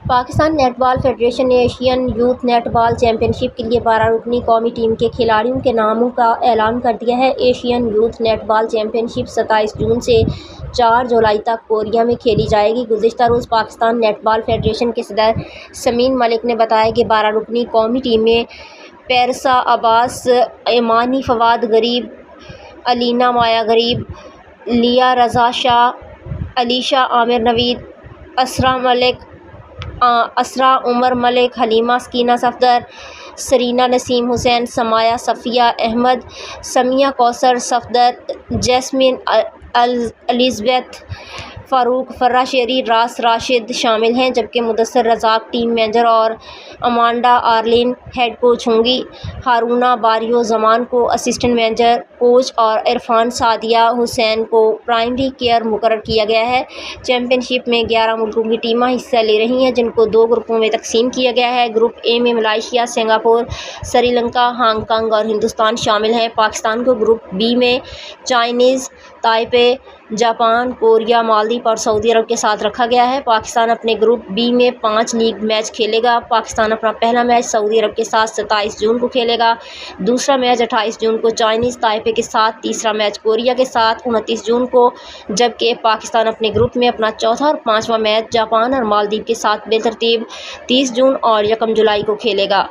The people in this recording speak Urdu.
پاکستان نیٹ بال فیڈریشن نے ایشین یوتھ نیٹ بال چیمپئن شپ کے لیے 12 رکنی قومی ٹیم کے کھلاڑیوں کے ناموں کا اعلان کر دیا ہے۔ ایشین یوتھ نیٹ بال چیمپئن شپ 27 جون سے 4 جولائی تک کوریا میں کھیلی جائے گی۔ گزشتہ روز پاکستان نیٹ بال فیڈریشن کے صدر سمین ملک نے بتایا کہ 12 رکنی قومی ٹیم میں پیرسا عباس، ایمانی فواد غریب، الینا مایا غریب، لیا رضا شاہ، علیشا عامر نوید، اسرا عمر ملک، حلیمہ سکینہ صفدر، سرینا نسیم حسین، سمایا صفیہ احمد، سمیہ کوثر صفدر، جیسمین الزبیتھ، فاروق فرا شیری، راس راشد شامل ہیں، جبکہ مدثر رزاق ٹیم مینیجر اور امانڈا آرلین ہیڈ کوچ ہوں گی۔ ہارونہ باریو زمان کو اسسٹنٹ مینیجر کوچ اور عرفان سعدیہ حسین کو پرائمری کیئر مقرر کیا گیا ہے۔ چیمپئن شپ میں 11 ملکوں کی ٹیمیں حصہ لے رہی ہیں، جن کو 2 گروپوں میں تقسیم کیا گیا ہے۔ گروپ اے میں Malaysia, Singapore, Sri Lanka, Hong Kong اور ہندوستان شامل ہیں۔ پاکستان کو گروپ بی میں چائنیز تائپے، جاپان، کوریا، مالدیپ اور سعودی عرب کے ساتھ رکھا گیا ہے۔ پاکستان اپنے گروپ بی میں 5 لیگ میچ کھیلے گا۔ پاکستان اپنا پہلا میچ سعودی عرب کے ساتھ 27 جون کو کھیلے گا، دوسرا میچ 28 جون کو چائنیز تائپے کے ساتھ، تیسرا میچ کوریا کے ساتھ 29 جون کو، جبکہ پاکستان اپنے گروپ میں اپنا چوتھا اور 5واں میچ جاپان اور مالدیپ کے ساتھ بالترتیب 30 جون اور 1 جولائی کو کھیلے گا۔